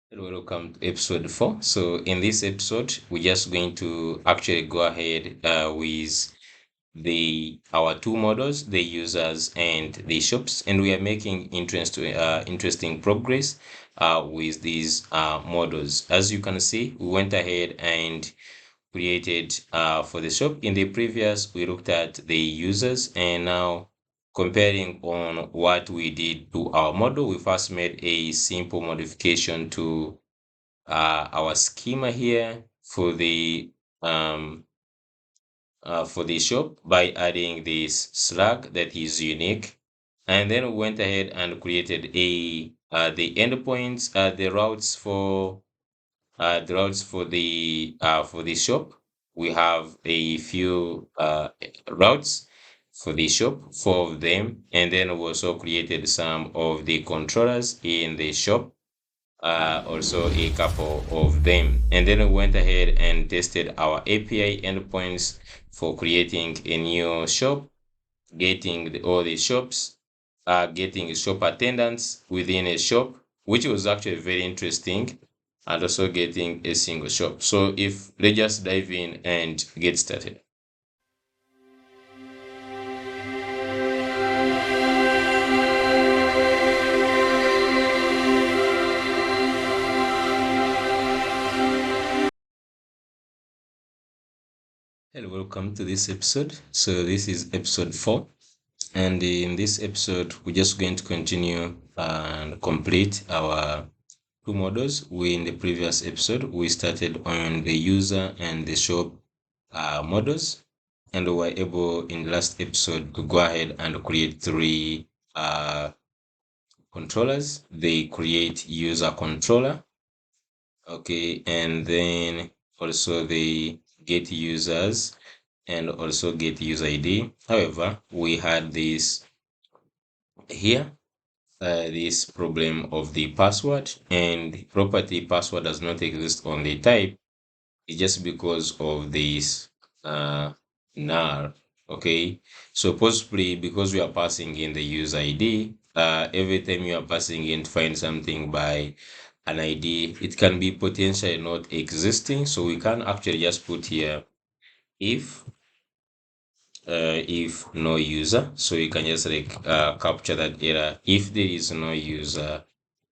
Welcome to episode 4. So in this episode, we're just going to actually go ahead with the our two models, the users and the shops, and we are making interesting progress with these models. As you can see, we went ahead and created for the shop. In the previous, we looked at the users, and now comparing on what we did to our model, we first made a simple modification to our schema here um, for the shop by adding this slug that is unique, and then we went ahead and created the endpoints, the routes for the shop. We have a few routes for the shop, four of them, and then we also created some of the controllers in the shop, also a couple of them. And then we went ahead and tested our API endpoints for creating a new shop, getting all the shops, getting shop attendants within a shop, which was actually very interesting, and also getting a single shop. So if let's just dive in and get started. Hello, welcome to this episode. So this is episode 4. And in this episode, we're just going to continue and complete our two models. In the previous episode, we started on the user and the shop models, and we were able in the last episode to go ahead and create three controllers. They create user controller, okay, and then also they get users and also get user ID. However, we had this here this problem of the password, and property password does not exist on the type. It's just because of this null. Okay, so possibly because we are passing in the user ID, every time you are passing in to find something by an ID, it can be potentially not existing. So we can actually just put here if no user, so you can just like capture that error. If there is no user,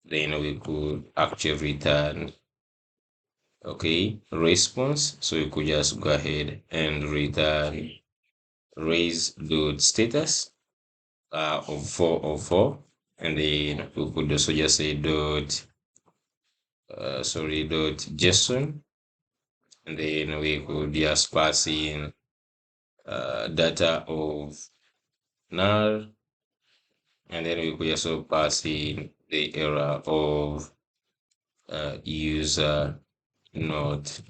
then we could actually return, okay, response. So you could just go ahead and return raise dot status of 4, and then we could also just say dot JSON, and then we could just pass in data of null, and then we could also pass in the error of user not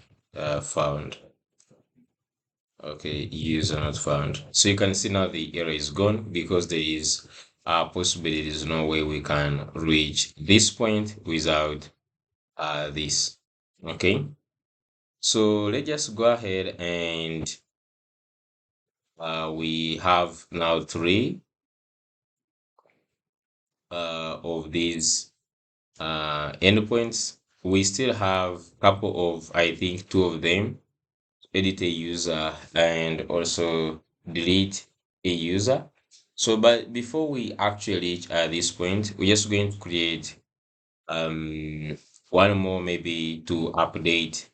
found. Okay, user not found. So you can see now the error is gone because there is possibly there is no way we can reach this point without this. Okay, so let's just go ahead and we have now three of these endpoints. We still have a couple of, I think, two of them: edit a user and also delete a user. So, but before we actually reach this point, we're just going to create one more maybe to update.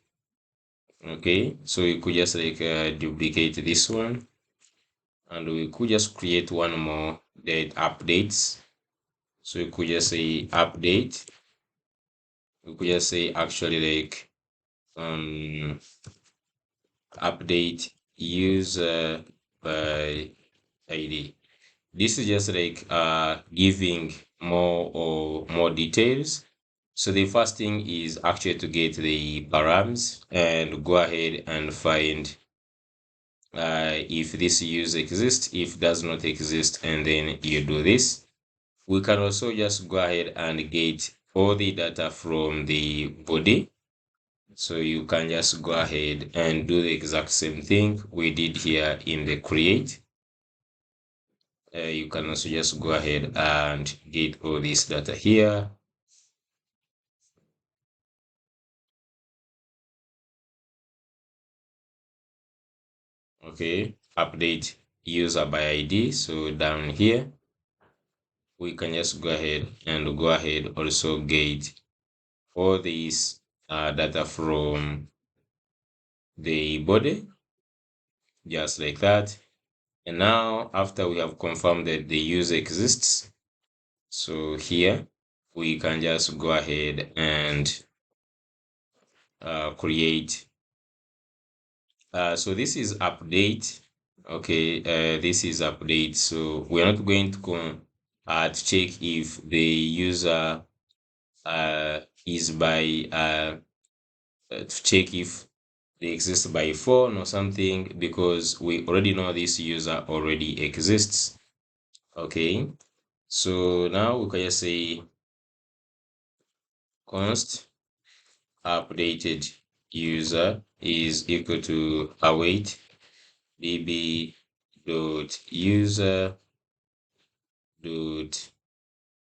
Okay, so we could just like duplicate this one, and we could just create one more that updates. So we could just say update. We could just say actually like um update user by ID. This is just like giving more details. So the first thing is actually to get the params and go ahead and find if this user exists, if does not exist, and then you do this. We can also just go ahead and get all the data from the body. So you can just go ahead and do the exact same thing we did here in the create. You can also just go ahead and get all this data here. Okay, update user by ID. So down here, we can just go ahead also get all these data from the body, just like that. And now after we have confirmed that the user exists, so here we can just go ahead and create. So this is update. Okay, this is update. So we're not going to check if the user is by to check if they exist by phone or something, because we already know this user already exists. Okay, so now we can just say const updated user is equal to await db dot user dot.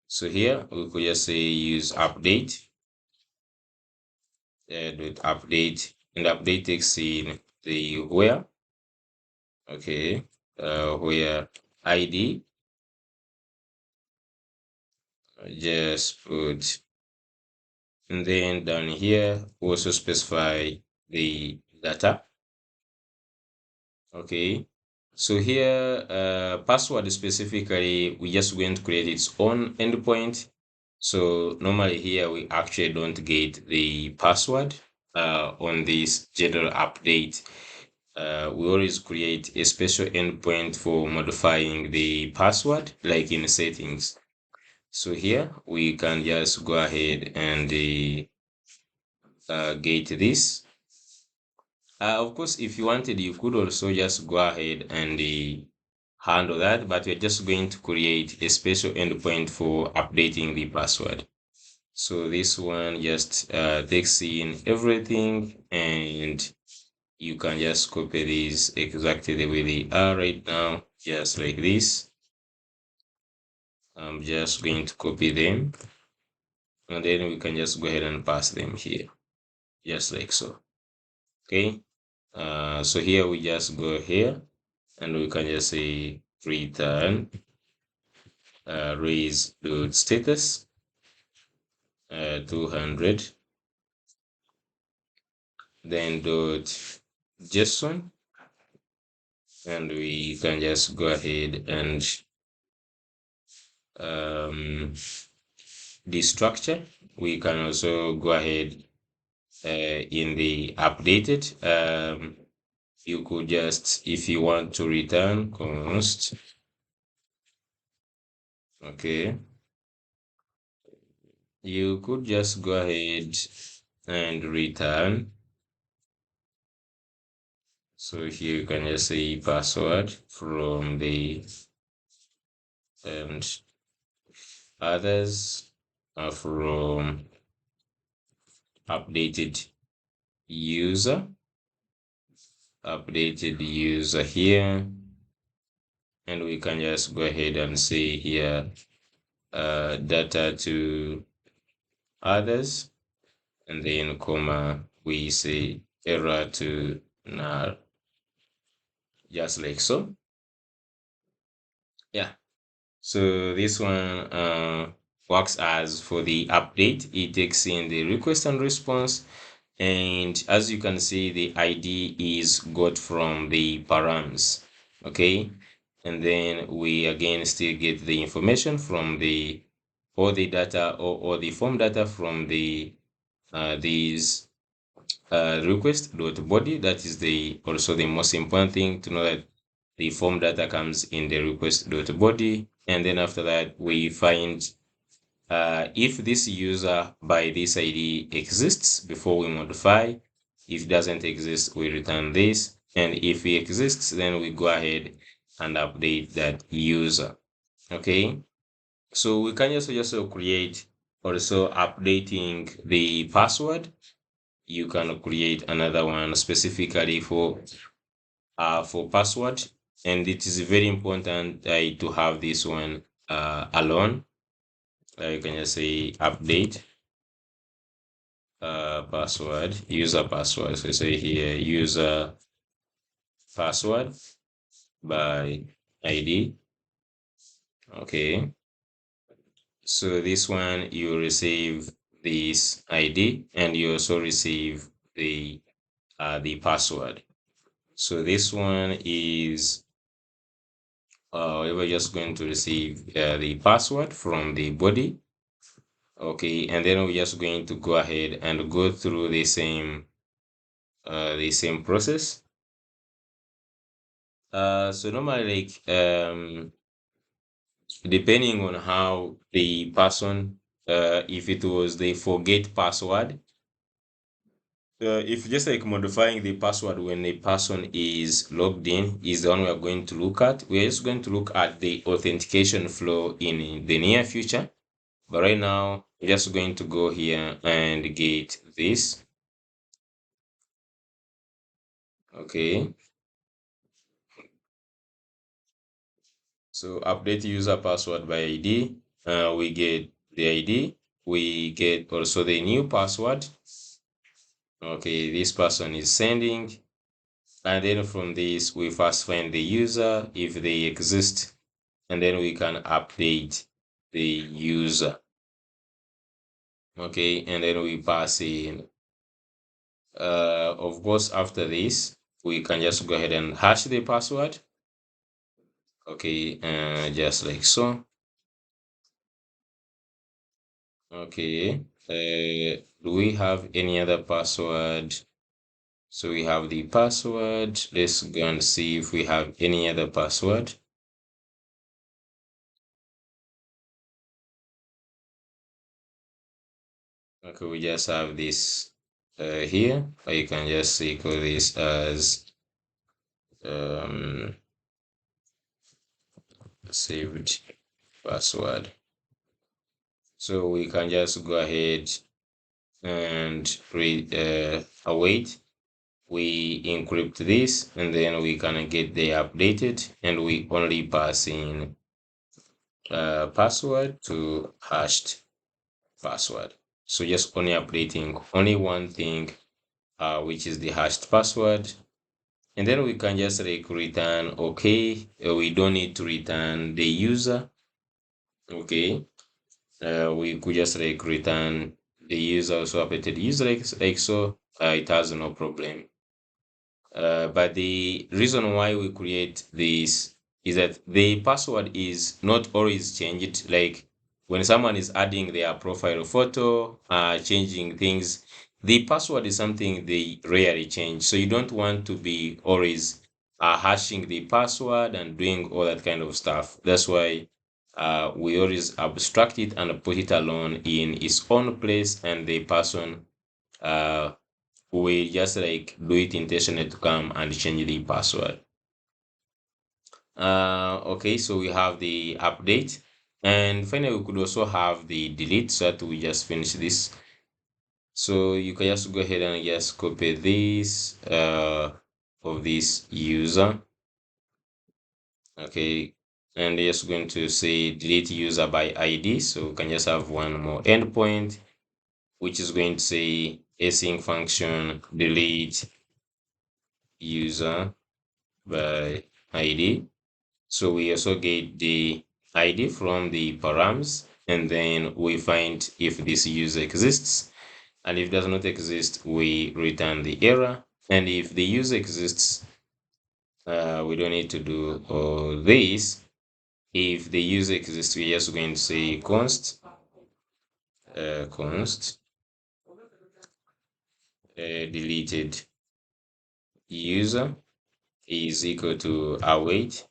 So here we could just say use update dot update, and update takes in the where. Okay, where ID, just put, and then down here also specify the data. Okay, so here password specifically, we just going to create its own endpoint. So normally here we actually don't get the password on this general update. We always create a special endpoint for modifying the password, like in settings. So here we can just go ahead and get this. Of course, if you wanted, you could also just go ahead and handle that, but we're just going to create a special endpoint for updating the password. So this one just takes in everything, and you can just copy these exactly the way they are right now, just like this. I'm just going to copy them, and then we can just go ahead and pass them here, just like so. Okay, so here we just go here, and we can just say return raise dot status 200, then dot JSON, and we can just go ahead and the structure. We can also go ahead in the updated. You could just, if you want to return const, okay, you could just go ahead and return. So here you can just say password from the and others are from updated user, here, and we can just go ahead and say here data to others, and then comma we say error to null, just like so. Yeah, so this one works as for the update. It takes in the request and response, and as you can see, the ID is got from the params. Okay, and then we again still get the information from the all the data, or the form data from the these request dot body. That is the also the most important thing to know, that the form data comes in the request dot body, and then after that we find if this user by this ID exists before we modify. If it doesn't exist, we return this, and if he exists, then we go ahead and update that user. Okay, so we can also create also updating the password. You can create another one specifically for password, and it is very important to have this one alone. You can just say update password, user password. So say here user password by ID. Okay, so this one you receive this ID and you also receive the password. So this one is we're just going to receive the password from the body. Okay, and then we're just going to go ahead and go through the same process. So normally, like depending on how the person, if it was the forget password, if just like modifying the password when a person is logged in is the one we are going to look at. We're just going to look at the authentication flow in the near future. But right now, we're just going to go here and get this. Okay. So update user password by ID. We get the ID. We get also the new password. Okay, this person is sending. And then from this, we first find the user if they exist. And then we can update the user. Okay, and then we pass in. Of course, after this, we can just go ahead and hash the password. Okay, just like so. Okay, do we have any other password? So we have the password. Let's go and see if we have any other password. Okay, we just have this here, or you can just call this as um, saved password. So we can just go ahead and await. We encrypt this and then we can get the updated and we only pass in password to hashed password. So just only updating only one thing, which is the hashed password. And then we can just like return okay. We don't need to return the user. Okay. We could just like return the user, also updated user like so. It has no problem. But the reason why we create this is that the password is not always changed. Like when someone is adding their profile photo, changing things, the password is something they rarely change. So you don't want to be always hashing the password and doing all that kind of stuff. That's why we always abstract it and put it alone in its own place, and the person uh, we just like do it intentionally to come and change the password. Okay, so we have the update, and finally we could also have the delete, so that we just finish this. So you can just go ahead and just copy this of this user. Okay, and just going to say delete user by ID, so we can just have one more endpoint, which is going to say async function delete user by ID. So we also get the ID from the params, and then we find if this user exists. And if it does not exist, we return the error. And if the user exists, we don't need to do all this. If the user exists, we're just going to say const deleted user is equal to await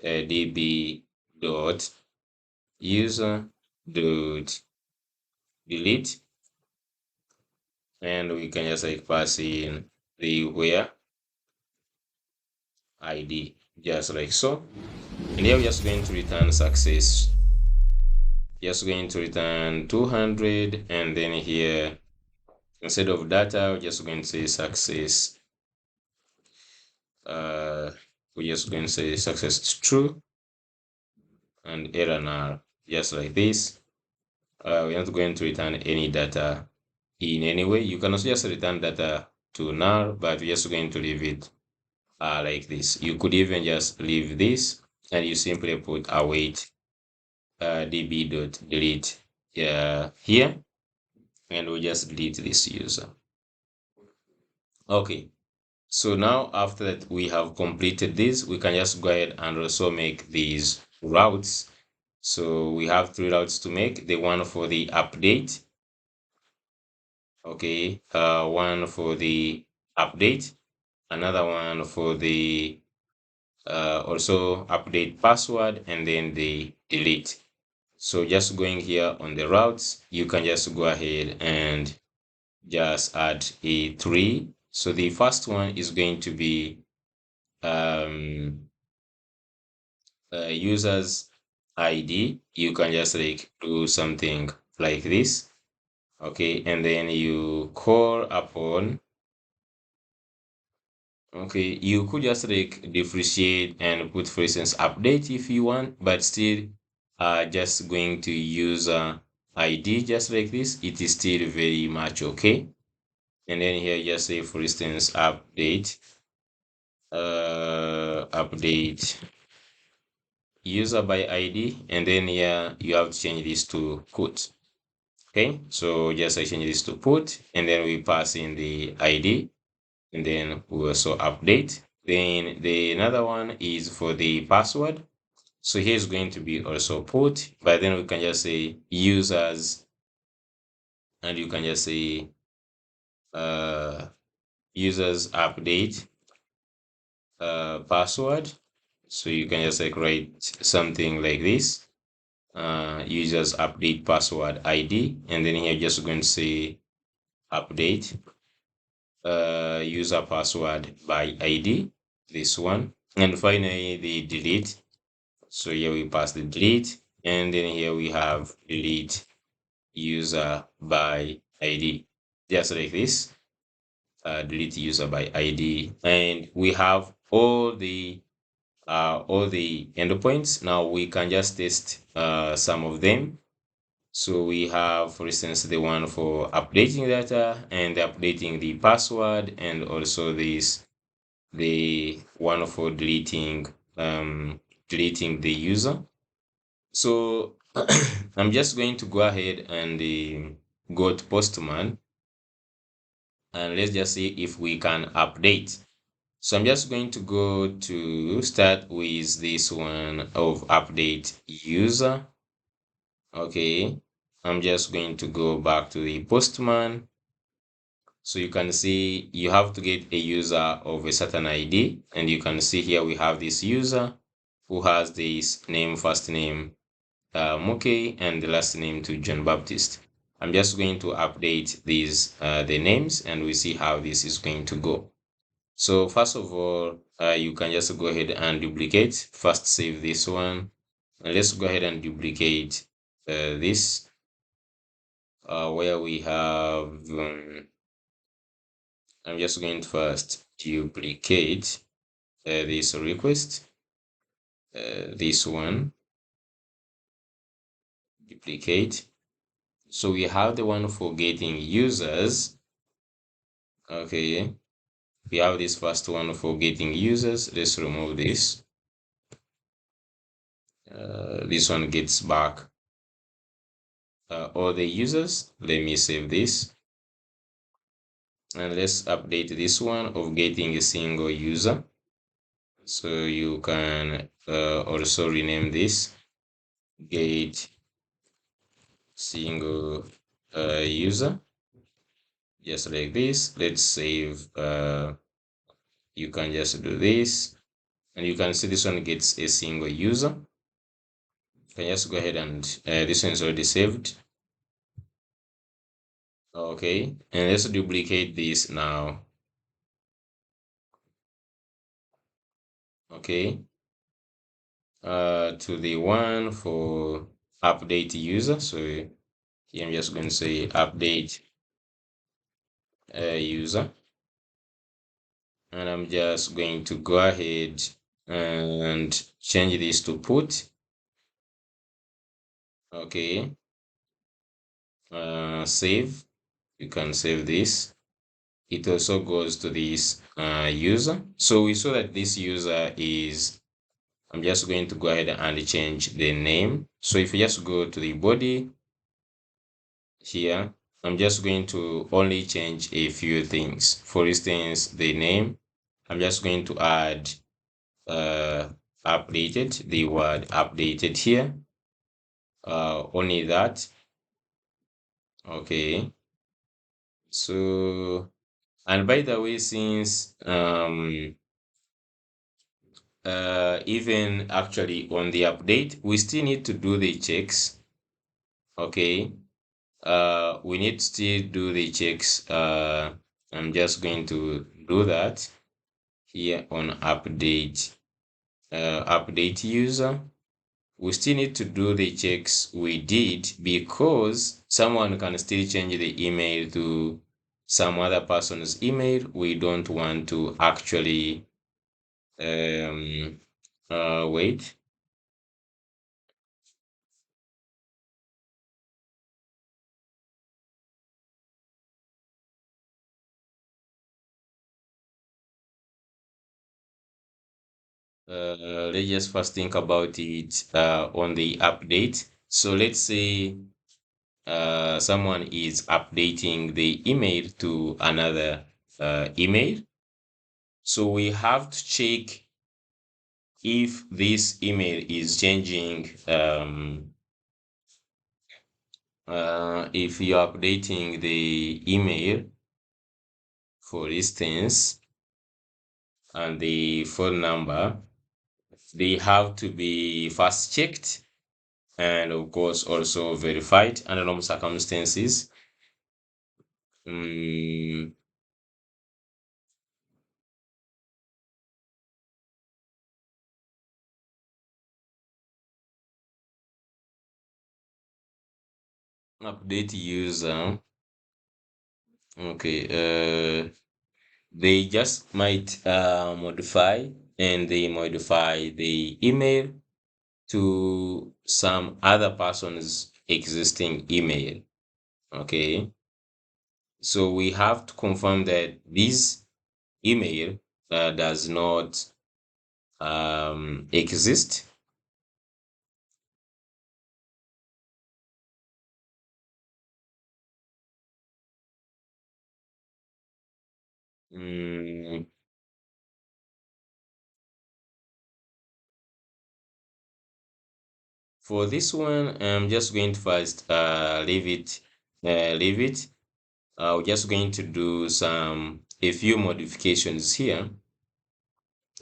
db dot user dot delete, and we can just like pass in the where ID just like so. And here we're just going to return success, just going to return 200, and then here instead of data we're just going to say success. We're just going to say success is true and error null, just like this. We're not going to return any data in any way. You can also just return data to null, but we're just going to leave it like this. You could even just leave this and you simply put await db.delete here, and we'll just delete this user. Okay, so now after that we have completed this, we can just go ahead and also make these routes. So we have 3 routes to make: the one for the update, okay, one for the update, another one for the also update password, and then the delete. So just going here on the routes, you can just go ahead and just add a 3. So the first one is going to be um, user's ID. You can just like do something like this, okay, and then you call upon. Okay, you could just like differentiate and put, for instance, update if you want, but still just going to use ID just like this, it is still very much okay. And then here just say, for instance, update user by ID, and then here you have to change this to put. Okay, so just I change this to put, and then we pass in the ID, and then we also update. Then the another one is for the password. So here's going to be also put, but then we can just say users, and you can just say uh, users update password. So you can just like write something like this, users update password ID, and then here just going to say update user password by ID, this one, and finally the delete. So here we pass the delete, and then here we have delete user by ID, just like this. Delete user by ID, and we have all the endpoints. Now we can just test some of them. So we have, for instance, the one for updating data and updating the password, and also the one for deleting the user. So I'm just going to go ahead and go to Postman, and let's just see if we can update. So I'm just going to go to start with this one of update user. Okay, I'm just going to go back to the Postman. So you can see you have to get a user of a certain ID, and you can see here we have this user who has this name, first name Muke, and the last name to John Baptist. I'm just going to update these the names, and we see how this is going to go. So first of all, you can just go ahead and duplicate. First save this one, and let's go ahead and duplicate this where we have I'm just going to first duplicate this request, this one, duplicate. So we have the one for getting users. Okay, we have this first one for getting users. Let's remove this. This one gets back all the users. Let me save this. And let's update this one of getting a single user. So you can also rename this get single user, just like this. Let's save. You can just do this, and you can see this one gets a single user. You can just go ahead and this one is already saved. Okay, and let's duplicate this now. Okay, to the one for update user. So here I'm just going to say update user, and I'm just going to go ahead and change this to put. Okay, save. You can save this. it also goes to this user. So we saw that this user is, I'm just going to go ahead and change the name. So if you just go to the body here, I'm just going to only change a few things. For instance, the name, I'm just going to add updated, the word updated here. Only that. Okay. So, and by the way, since even actually on the update, we still need to do the checks. Okay. We need to still do the checks. I'm just going to do that here on update user. We still need to do the checks we did because someone can still change the email to some other person's email. We don't want to actually wait. Let's just first think about it on the update. So let's say someone is updating the email to another email. So we have to check if this email is changing, if you're updating the email, for instance, and the phone number, they have to be first checked and of course also verified under normal circumstances. Mm, update user. Okay, they just might modify, and they modify the email to some other person's existing email. Okay, so we have to confirm that this email does not exist. Mm, for this one, I'm just going to first leave it. We're just going to do a few modifications here.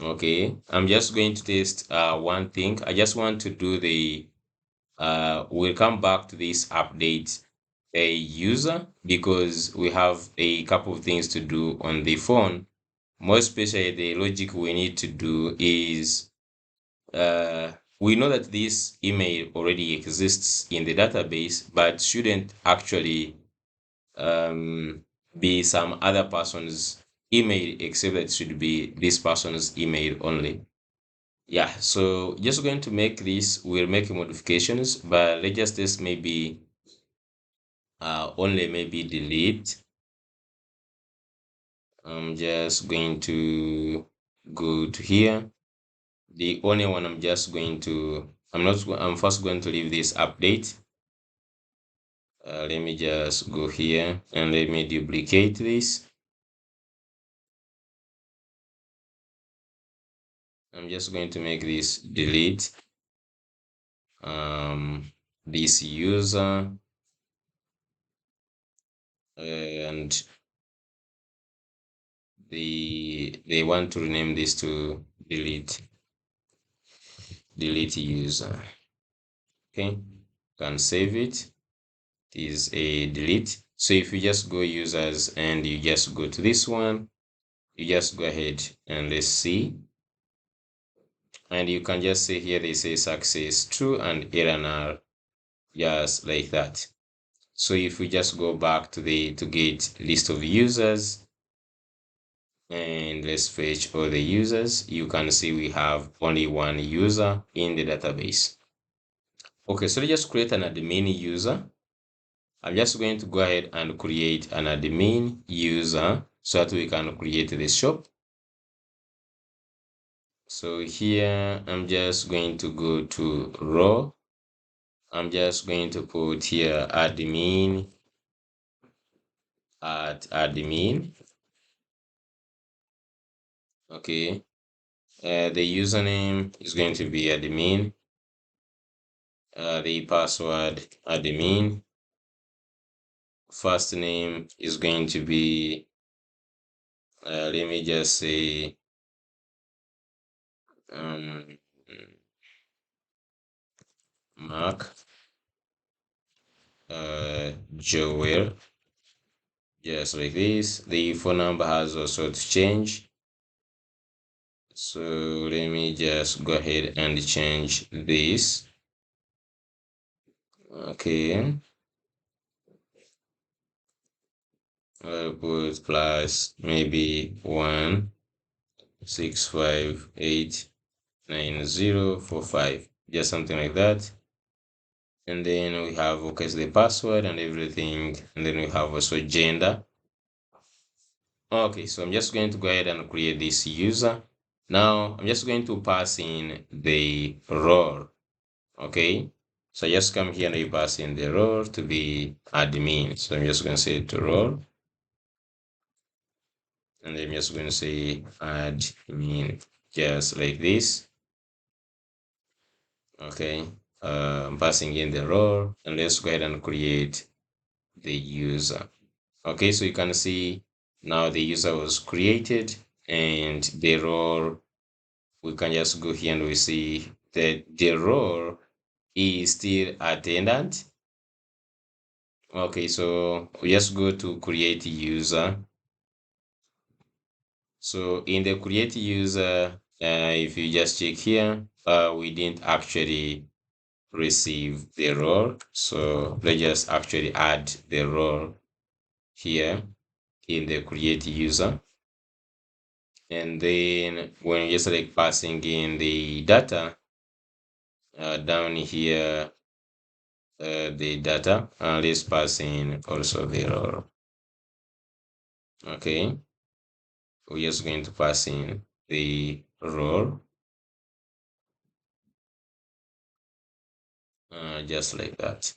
Okay, I'm just going to test one thing. I just want to do we'll come back to this update a user because we have a couple of things to do on the phone. More especially, the logic we need to do is we know that this email already exists in the database, but shouldn't actually be some other person's email, except that it should be this person's email only. Yeah, so just going to make this, we'll make modifications, but let's just test maybe only maybe delete. I'm just going to go to here. The only one I'm just going to, I'm first going to leave this update. Let me just go here and let me duplicate this. I'm just going to make this delete this user, and they want to rename this to delete user. Okay, can save it. It is a delete. So if you just go users and you just go to this one, you just go ahead and let's see. And you can just say here they say success true and error null, just like that. So if we just go back to to get list of users and let's fetch all the users, you can see we have only one user in the database. Okay, so let's just create an admin user. I'm just going to go ahead and create an admin user. so that we can create the shop. So here I'm just going to go to row. I'm just going to put here admin at admin. Okay. The username is going to be admin. The password admin. First name is going to be, let me just say, um, Mark, Joel, just like this. The phone number has also to change. So let me just go ahead and change this. Okay. I'll put plus maybe 1658945, just something like that. And then we have, okay, so the password and everything. And then we have also gender. Okay, so I'm just going to go ahead and create this user. Now I'm just going to pass in the role. Okay, so I just come here and I pass in the role to the admin. So I'm just going to say to role. And then I'm just going to say admin, just like this. Okay, I'm passing in the role, and let's go ahead and create the user. Okay, so you can see now the user was created, and the role, we can just go here and we see that the role is still attendant. Okay, so we just go to create user. So in the create user, if you just check here, we didn't actually receive the role. So let's just actually add the role here in the create user. And then when you select passing in the data, down here, the data, let's pass in also the role. Okay, we're just going to pass in the role, just like that.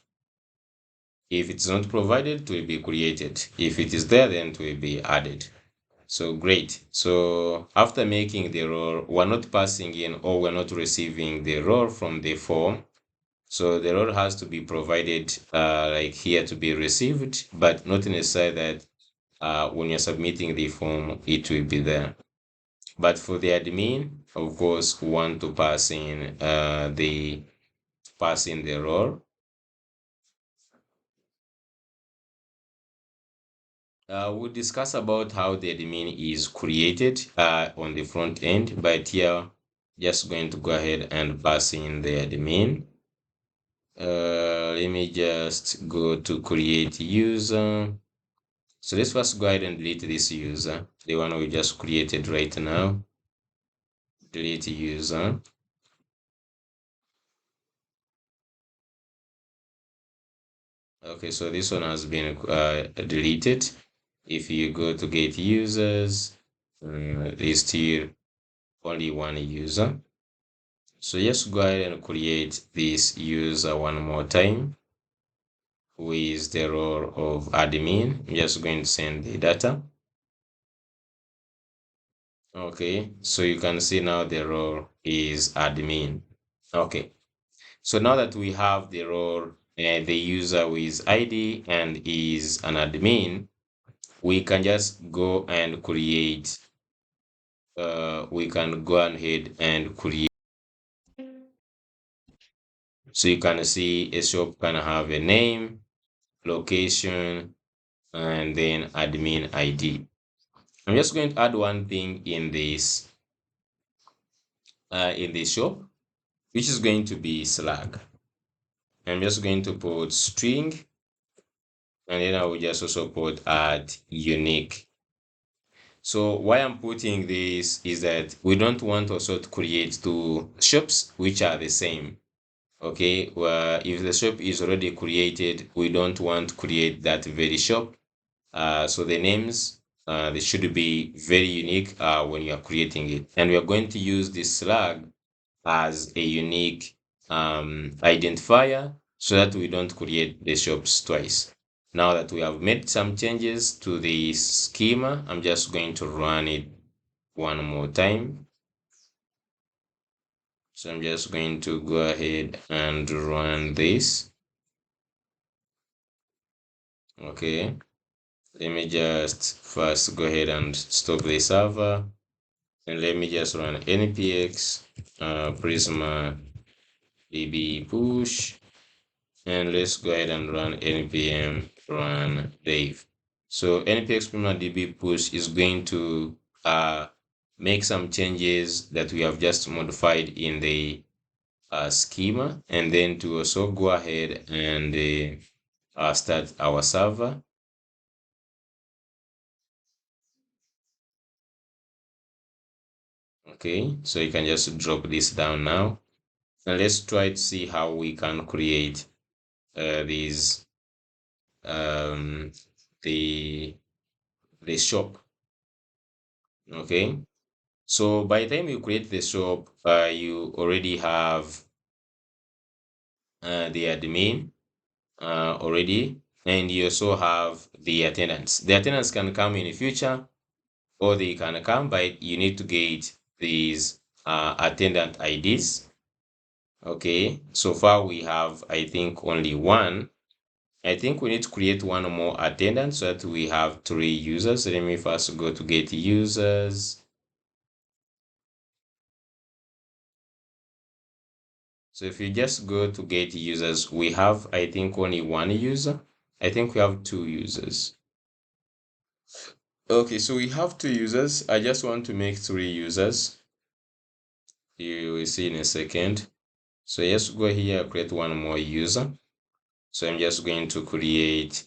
If it's not provided, it will be created. If it is there, then it will be added. So great. So after making the role, we're not passing in or we're not receiving the role from the form. So the role has to be provided like here to be received, but not necessarily that when you're submitting the form, it will be there. But for the admin, of course, we want to pass in the role. We'll discuss about how the admin is created on the front end, but here, just going to go ahead and pass in the admin. Let me just go to create user. So let's first go ahead and delete this user, the one we just created right now. Delete user. Okay, so this one has been deleted. If you go to get users, there's still only one user. So just go ahead and create this user one more time with the role of admin. I'm just going to send the data. Okay, so you can see now the role is admin. Okay, so now that we have the role and the user with ID and is an admin, we can just go and create, we can go ahead and create. So you can see a shop can have a name, location, and then admin ID. I'm just going to add one thing in this shop, which is going to be Slack. I'm just going to put string, and then I will just also put add unique. So why I'm putting this is that we don't want also to create two shops which are the same. Okay, well, if the shop is already created, we don't want to create that very shop. So the names This should be very unique when you are creating it. And we are going to use this slug as a unique identifier so that we don't create the shops twice. Now that we have made some changes to the schema, I'm just going to run it one more time. So I'm just going to go ahead and run this. Okay. Let me just first go ahead and stop the server. And let me just run npx prisma db push. And let's go ahead and run npm run dev. So npx prisma db push is going to make some changes that we have just modified in the schema, and then to also go ahead and start our server. Okay, so you can just drop this down now, and let's try to see how we can create these the shop. Okay, so by the time you create the shop, you already have the admin already, and you also have the attendants. The attendants can come in the future, or they can come, but you need to get these attendant IDs. Okay, so far we have, I think, only one. I think we need to create one more attendant so that we have 3 users. Let me first go to get users. So if you just go to get users, we have, I think, only one user. I think we have 2 users. Okay, so we have 2 users. I just want to make 3 users. You will see in a second. So let's go here, create one more user. So I'm just going to create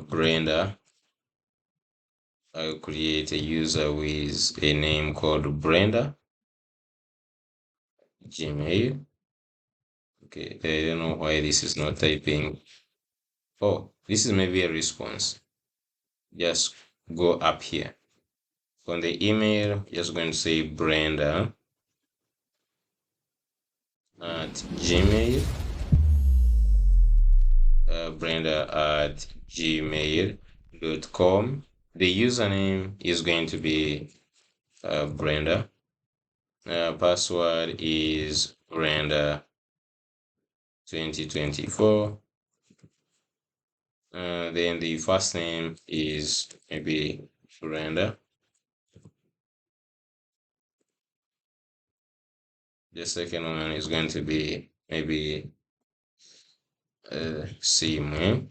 Brenda. I'll create a user with a name called Brenda. Gmail. Okay, I don't know why this is not typing. Oh, this is maybe a response. Just go up here. On the email, just going to say Brenda at Gmail. Brenda at gmail.com. The username is going to be Brenda. Password is Brenda 2024. Then the first name is maybe Brenda. The second one is going to be maybe Simon,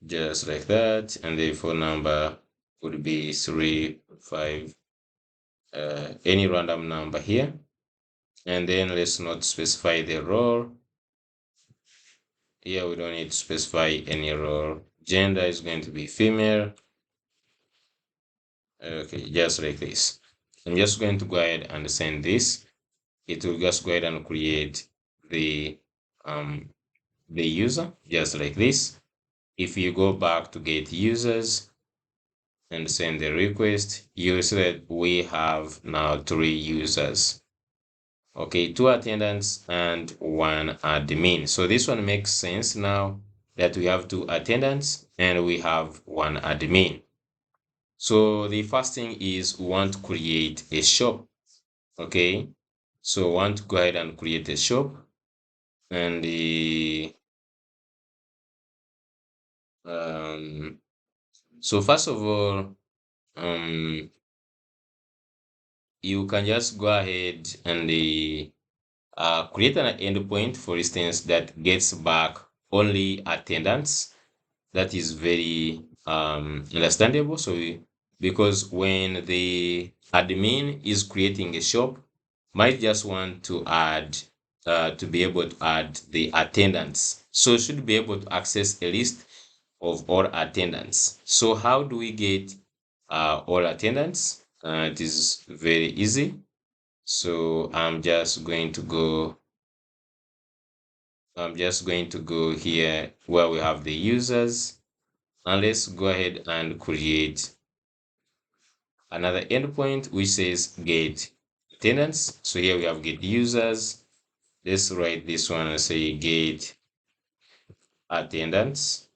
just like that. And the phone number would be 35, any random number here. And then let's not specify the role. Here we don't need to specify any role. Gender is going to be female. Okay, just like this. I'm just going to go ahead and send this. It will just go ahead and create the user just like this. If you go back to get users and send the request, you'll see that we have now 3 users. Okay, 2 attendants and 1 admin. So this one makes sense now that we have 2 attendants and we have 1 admin. So the first thing is we want to create a shop. Okay, so we want to go ahead and create a shop, and the so first of all, you can just go ahead and create an endpoint, for instance, that gets back only attendants. That is very understandable. So because when the admin is creating a shop, might just want to add to be able to add the attendants. So it should be able to access a list of all attendants. So how do we get all attendants? It is very easy. So I'm just going to go here where we have the users. And let's go ahead and create another endpoint which says get attendants. So here we have get users. Let's write this one and say get attendants.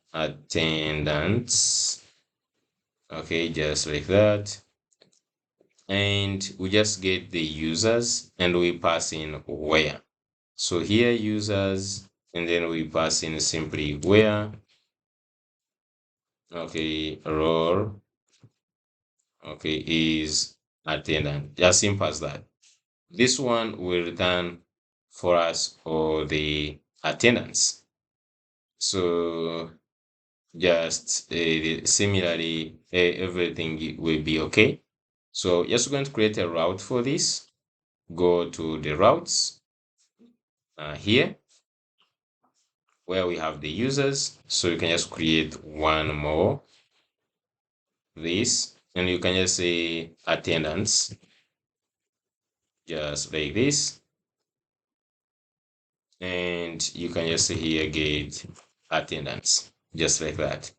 Okay, just like that. And we just get the users and we pass in where. So here users, and then we pass in simply where. Okay, role. Okay, is attendant. Just simple as that. This one will return for us all the attendants. So just similarly, everything will be okay. So just going to create a route for this. Go to the routes here where we have the users. So you can just create one more this, and you can just say attendance, just like this. And you can just say here get attendance, just like that.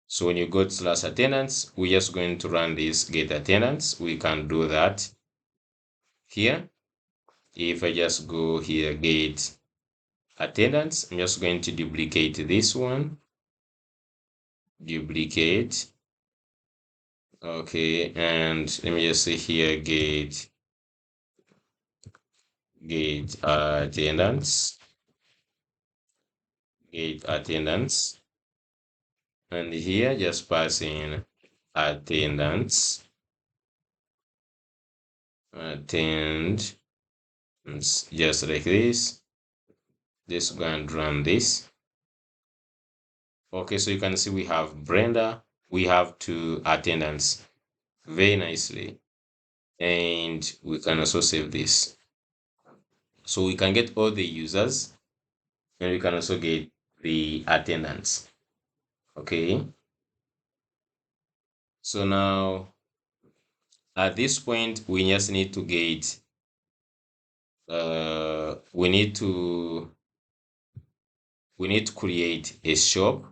So when you go to slash attendance, we're just going to run this get attendance. We can do that here. If I just go here, get attendance, I'm just going to duplicate this one, duplicate. Okay, and let me just say here, get attendance, get attendance, and here just pass in attendance, attend, just like this. Let's go and run this. Okay, so you can see we have Brenda, we have two attendants very nicely, and we can also save this. So we can get all the users, and we can also get the attendants. Okay, so now at this point we just need to get we need to create a shop.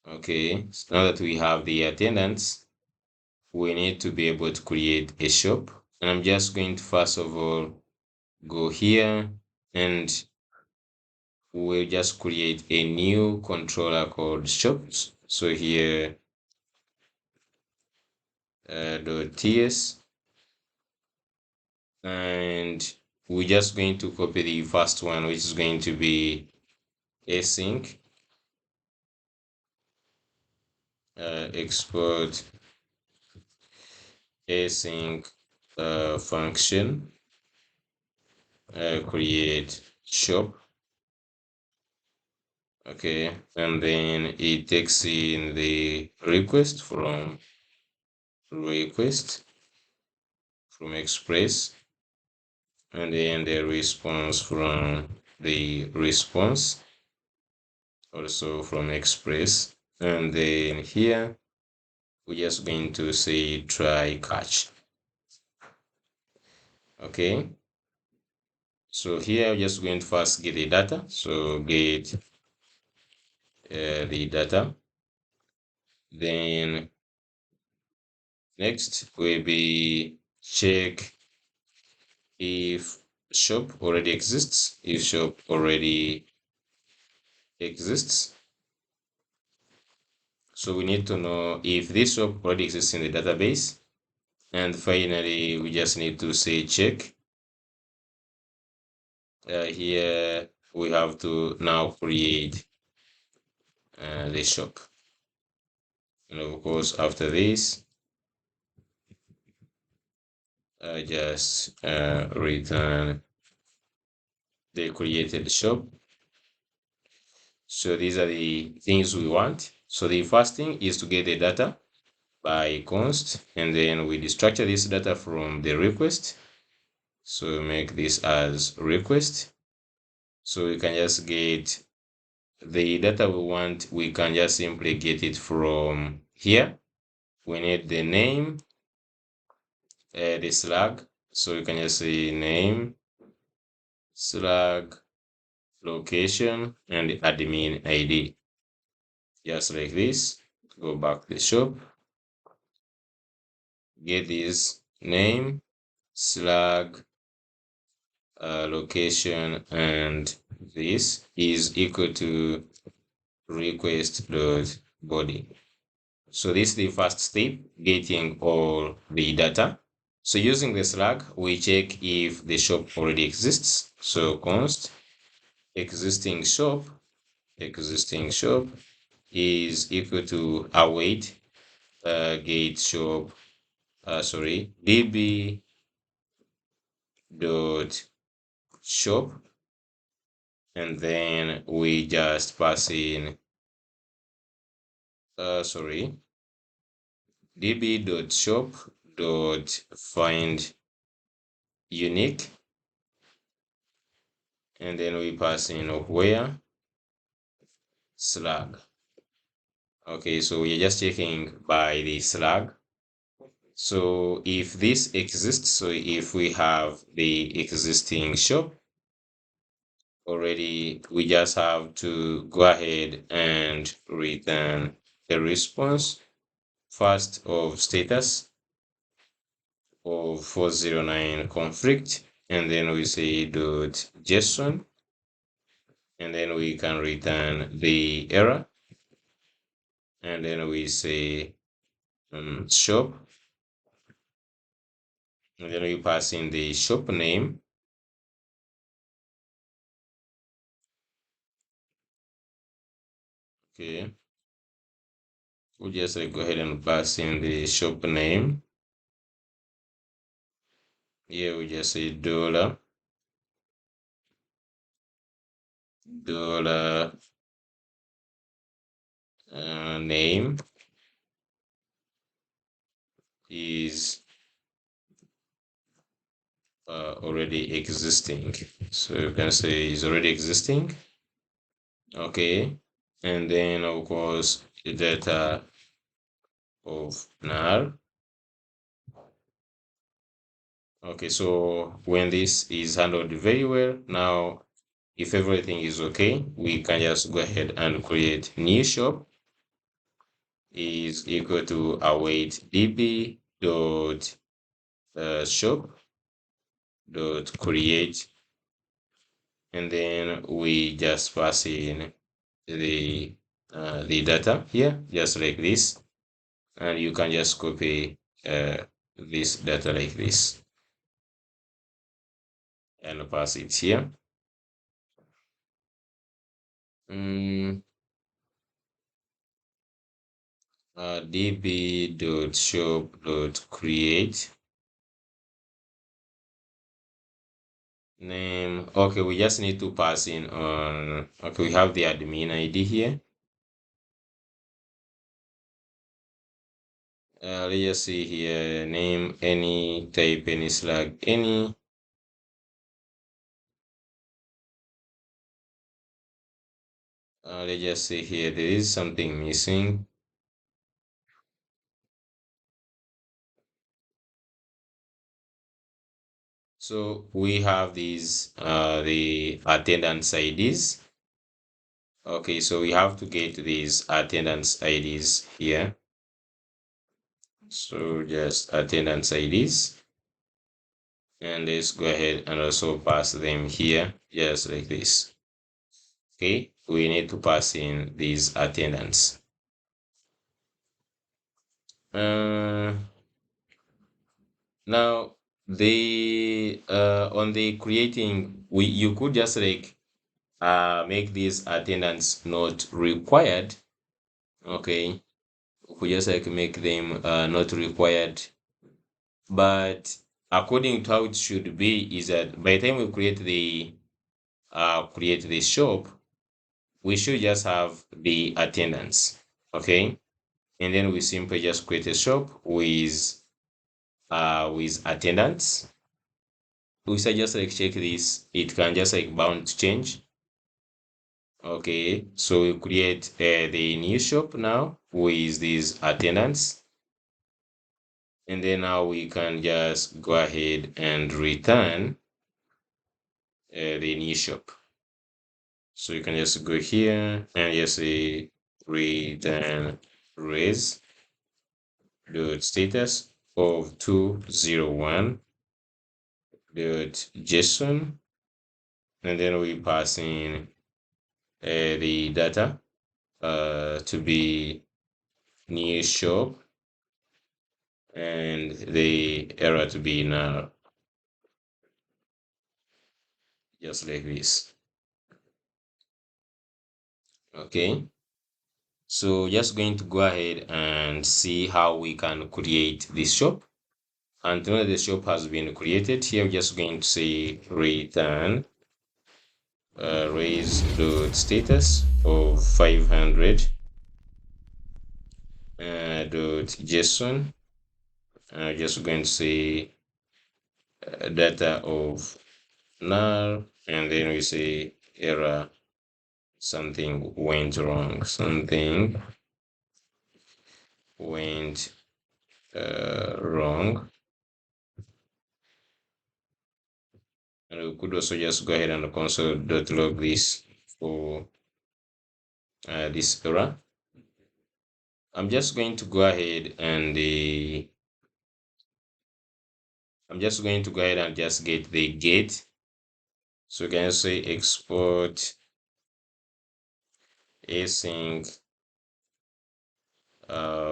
Okay, so now that we have the attendants, we need to be able to create a shop. And I'm just going to first of all go here, and we'll just create a new controller called shops. So here .ts, and we're just going to copy the first one, which is going to be async export async function create shop. Okay, and then it takes in the request from Express, and then the response from the response, also from Express. And then here we're just going to say try catch. Okay, so here we're just going to first get the data. So get the data. Then next will be check if shop already exists. If shop already exists, so we need to know if this shop already exists in the database. And finally, we just need to say check. Here we have to now create the shop. And of course, after this, I just return the created shop. So these are the things we want. So the first thing is to get the data by const, and then we destructure this data from the request. So make this as request. So we can just get the data we want. We can just simply get it from here. We need the name, the slug. So you can just say name, slug, location, and admin ID. just like this. Go back to the shop, get this name, slug, location, and this is equal to request dot body. So this is the first step, getting all the data. So using the slug, we check if the shop already exists. So const existing shop is equal to await get shop db dot shop, and then we just pass in db dot shop dot find unique, and then we pass in of where slug. Okay, so we're just checking by the slug. So if this exists, so if we have the existing shop already, we just have to go ahead and return a response first of status of 409 conflict, and then we say dot JSON, and then we can return the error, and then we say shop, and then we pass in the shop name. Okay, we'll just go ahead and pass in the shop name. Here we just say dollar name is already existing. So you can say is already existing. Okay, and then of course the data of null. Okay, so when this is handled very well, now if everything is okay, we can just go ahead and create new shop is equal to await db dot shop dot create, and then we just pass in the data here just like this, and you can just copy this data like this and pass it here. db.shop.create name. Okay, we just need to pass in on, okay, we have the admin ID here. Let's just see here, name any, type any, slug any. Let's just see here, there is something missing. So we have these the attendance IDs. Okay, so we have to get these attendance IDs here. So just attendance IDs, and let's go ahead and also pass them here just like this. Okay, we need to pass in these attendants. Now the on the creating, you could just like make these attendants not required. Okay, we just like make them not required, but according to how it should be is that by the time we create the shop, we should just have the attendants. Okay, and then we simply just create a shop with attendants. We should just like check this, it can just like bound to change. Okay, so we create the new shop now with these attendants, and then now we can just go ahead and return the new shop. So you can just go here and just say return raise dot status of 201 dot JSON, and then we pass in the data to be new shop and the error to be null, just like this. Okay, so just going to go ahead and see how we can create this shop. And now the shop has been created, here we're just going to say return raise dot status of 500 dot JSON. Just going to say data of null, and then we say error, something went wrong, something went wrong. And we could also just go ahead and console.log this for this error. I'm just going to go ahead and just get the gate. So we can say export async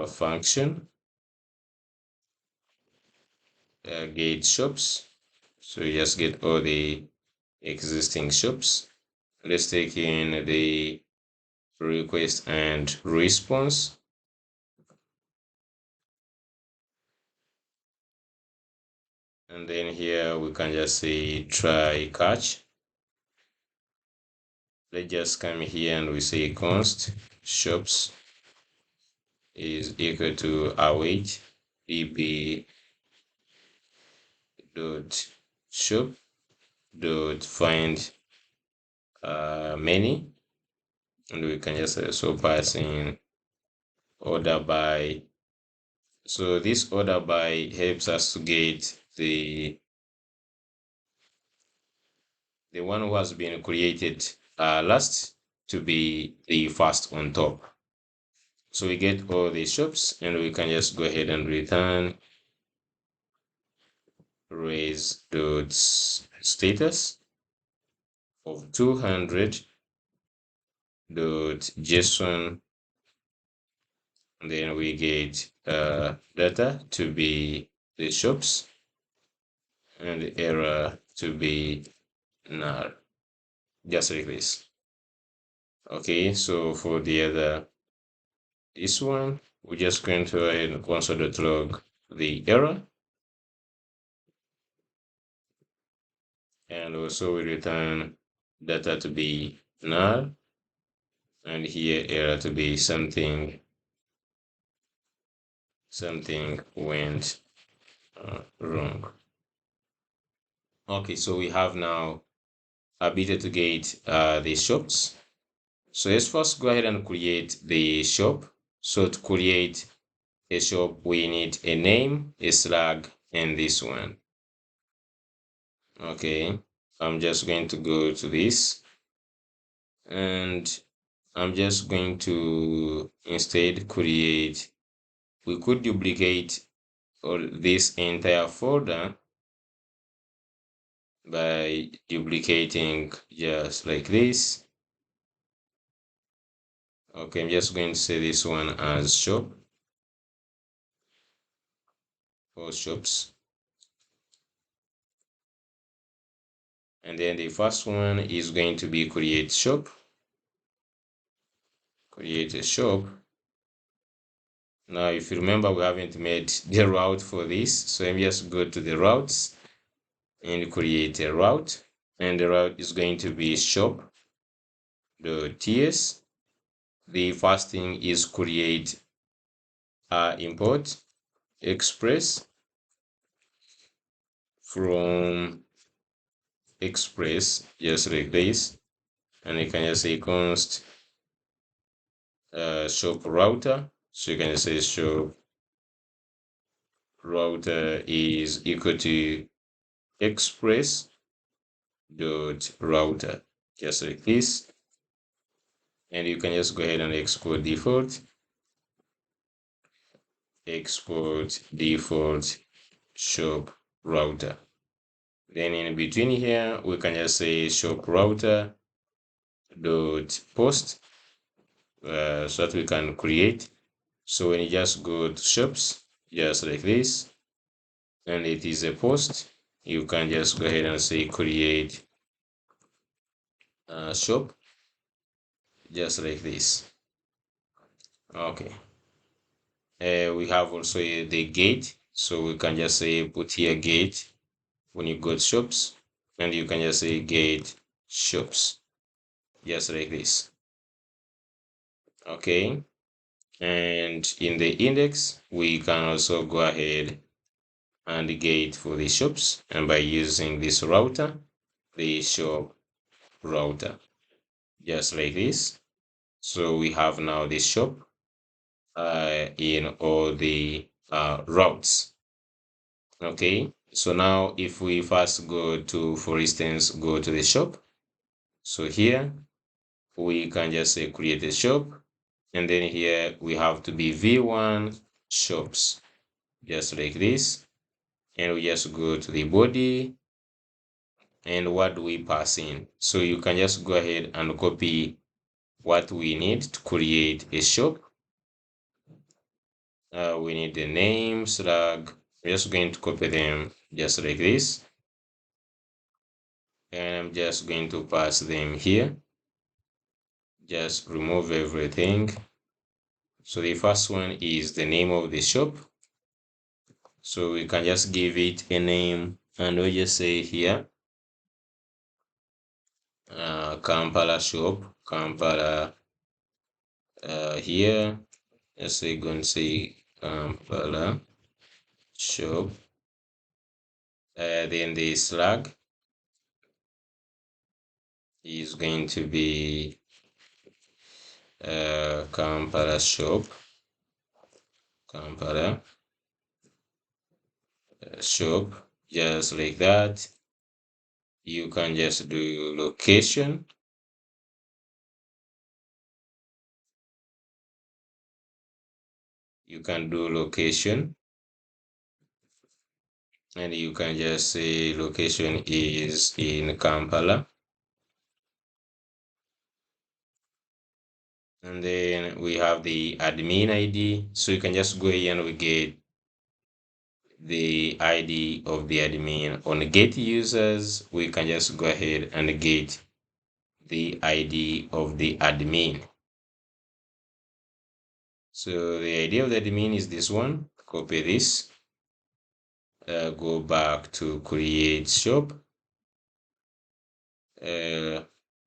function get shops. So you just get all the existing shops. Let's take in the request and response. And then here we can just say try catch. Let's just come here and we say const shops is equal to await pp dot shop dot find many, and we can just also pass in order by. So this order by helps us to get the one who has been created last to be the first on top. So we get all the shops, and we can just go ahead and return raise dot status of 200 dot JSON, and then we get data to be the shops and the error to be null, just like this. Okay, so for the other, this one, we're just going to go ahead and console.log the error, and also we return data to be null, and here error to be something went wrong. Okay, so we have now ability to get the shops. So let's first go ahead and create the shop. So to create a shop, we need a name, a slug, and this one. Okay, I'm just going to go to this, and I'm just going to instead create, we could duplicate all this entire folder by duplicating just like this. Okay, I'm just going to say this one as shop or shops. And then the first one is going to be create shop. Create a shop. Now, if you remember, we haven't made the route for this. So I'm just go to the routes and create a route. And the route is going to be shop.ts. The first thing is create import express from express, just like this. And you can just say const shop router. So you can just say shop router is equal to express dot router, just like this. and you can just go ahead and export default shop router. Then in between here, we can just say shop router dot post, so that we can create. So when you just go to shops, just like this, and it is a post, you can just go ahead and say create shop, just like this. Okay. We have also the gate, so we can just say put here gate when you go to shops, and you can just say gate shops, just like this. Okay. And in the index, we can also go ahead and gate for the shops, and by using this router, the shop router, just like this. So we have now this shop in all the routes. Okay, so now if we first go to, for instance, go to the shop. So here we can just say create a shop, and then here we have to be v1 shops, just like this. And we just go to the body, and what do we pass in? So you can just go ahead and copy what we need to create a shop. We need the name, slug. We're just going to copy them just like this. And I'm just going to pass them here. Just remove everything. So the first one is the name of the shop. So we can just give it a name, and we just say here, Kampala shop, Kampala here. Let's say go and say Kampala shop. Then the slug is going to be Kampala shop, Kampala shop, just like that. You can just do location. You can do location, and you can just say location is in Kampala. And then we have the admin ID. So you can just go here and we get the ID of the admin. On get users, we can just go ahead and get the ID of the admin. So the ID of the admin is this one. Copy this. Go back to create shop.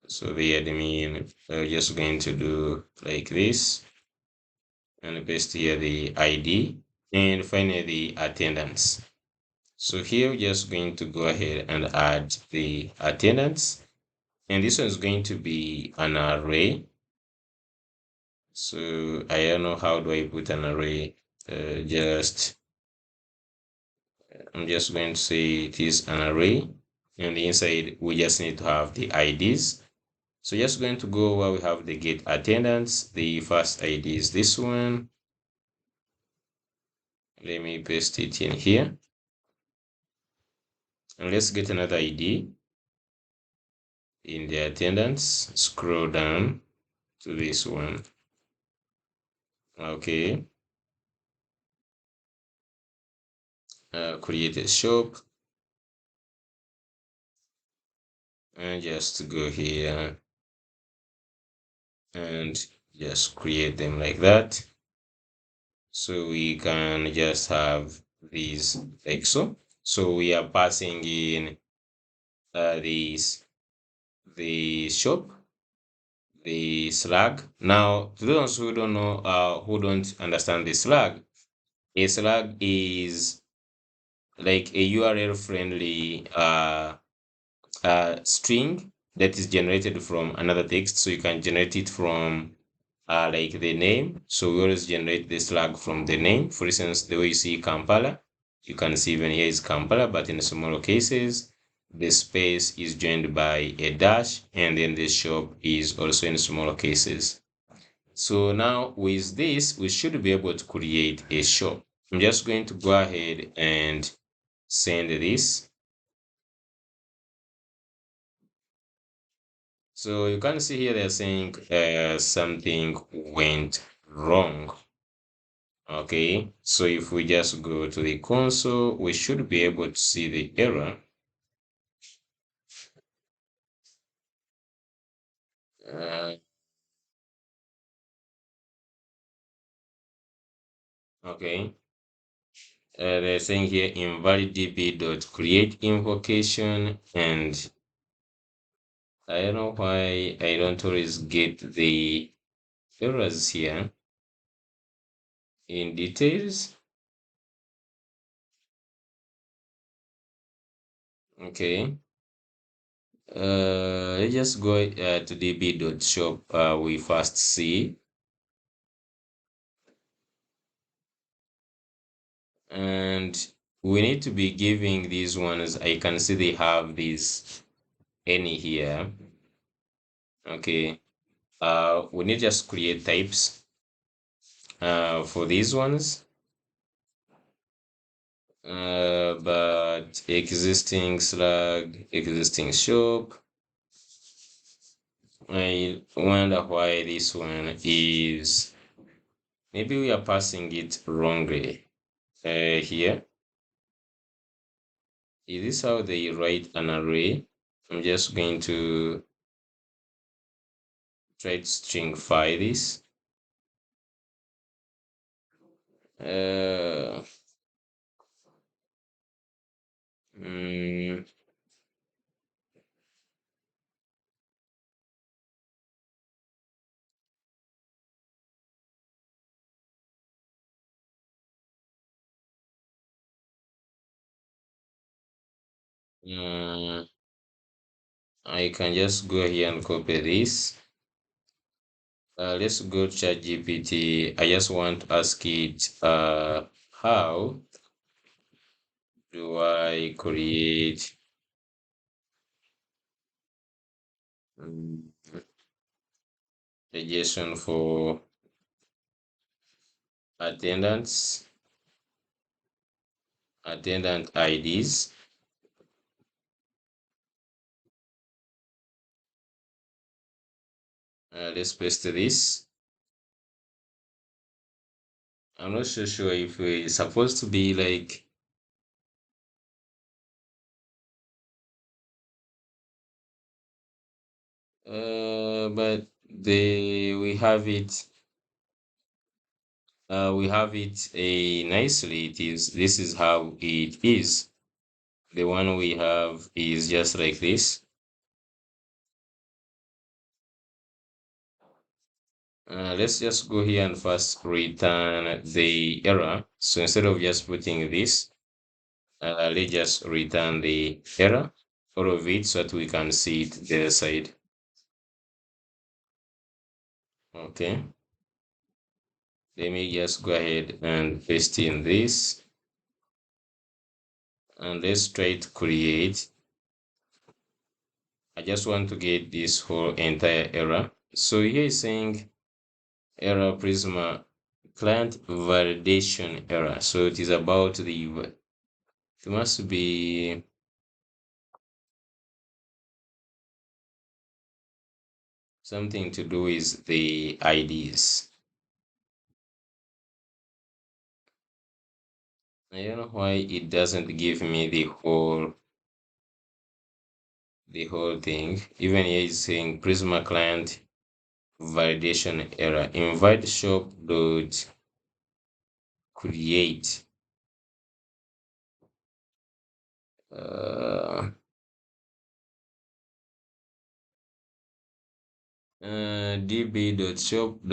So the admin, just going to do like this, and paste here the ID, and finally the attendants. So here we're just going to go ahead and add the attendants, and this one is going to be an array. So I don't know how do I put an array. I'm just going to say it is an array, and inside we just need to have the IDs. So just going to go where we have the get attendants. The first ID is this one. Let me paste it in here. And let's get another ID in the attendants. Scroll down to this one. Okay. Create a shop. And just go here and just create them like that. So we can just have these like so. So we are passing in the shop, the slug. Now, to those who don't know, who don't understand the slug, a slug is like a URL friendly string that is generated from another text. So you can generate it from like the name. So we always generate the slug from the name. For instance, the way you see Kampala, you can see even here is Kampala, but in smaller cases. the space is joined by a dash, and then the shop is also in smaller cases. So now with this, we should be able to create a shop. I'm just going to go ahead and send this. So you can see here they're saying something went wrong. Okay, so if we just go to the console, we should be able to see the error. Uh, okay, they're saying here invalid db.create invocation, and I don't know why I don't always get the errors here in details. Okay. Let's just go to db.shop. We first see, and we need to be giving these ones. I can see they have this any here. Okay. We need just create types for these ones. But existing slug, existing shop. I wonder why this one is. Maybe we are passing it wrongly here. Is this how they write an array? I'm just going to try to stringify this. Uh, mm, mm, I can just go here and copy this. Let's go to ChatGPT. I just want to ask it, how do I create mm, a JSON for attendants, attendant IDs? Let's paste this. I'm not so sure if it's supposed to be like but they we have it a nicely. It is this is how it is. The one we have is just like this. Let's just go here and first return the error. So instead of just putting this, let's just return the error, all of it, so that we can see it the other side. Okay. Let me just go ahead and paste in this, and let's try to create. I just want to get this whole entire error. So here is saying error Prisma client validation error. So it is about it must be something to do with the IDs. I don't know why it doesn't give me the whole thing. Even here it's saying Prisma client validation error. Invite shop dot create. Uh, db.shop.create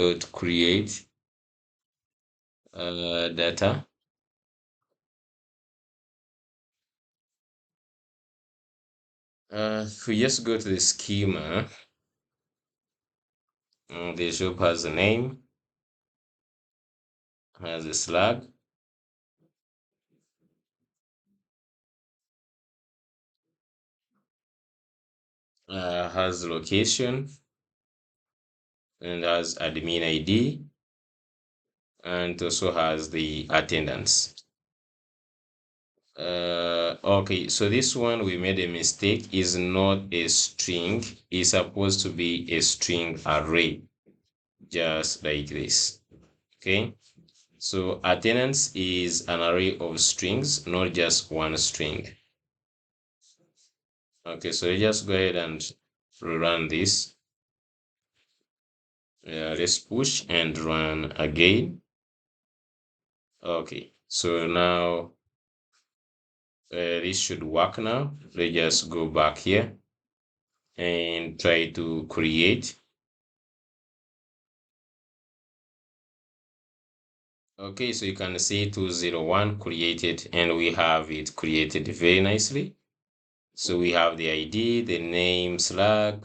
data. If we just go to the schema, the shop has a name, has a slug, has location and has admin ID and also has the attendance. Okay, so this one we made a mistake, is not a string, it's supposed to be a string array, just like this. Okay, so attendance is an array of strings, not just one string. Okay, so let's just go ahead and run this. Let's push and run again. Okay, so now this should work now. Let's just go back here and try to create. Okay, so you can see 201 created, and we have it created very nicely. So we have the ID, the name, Slack,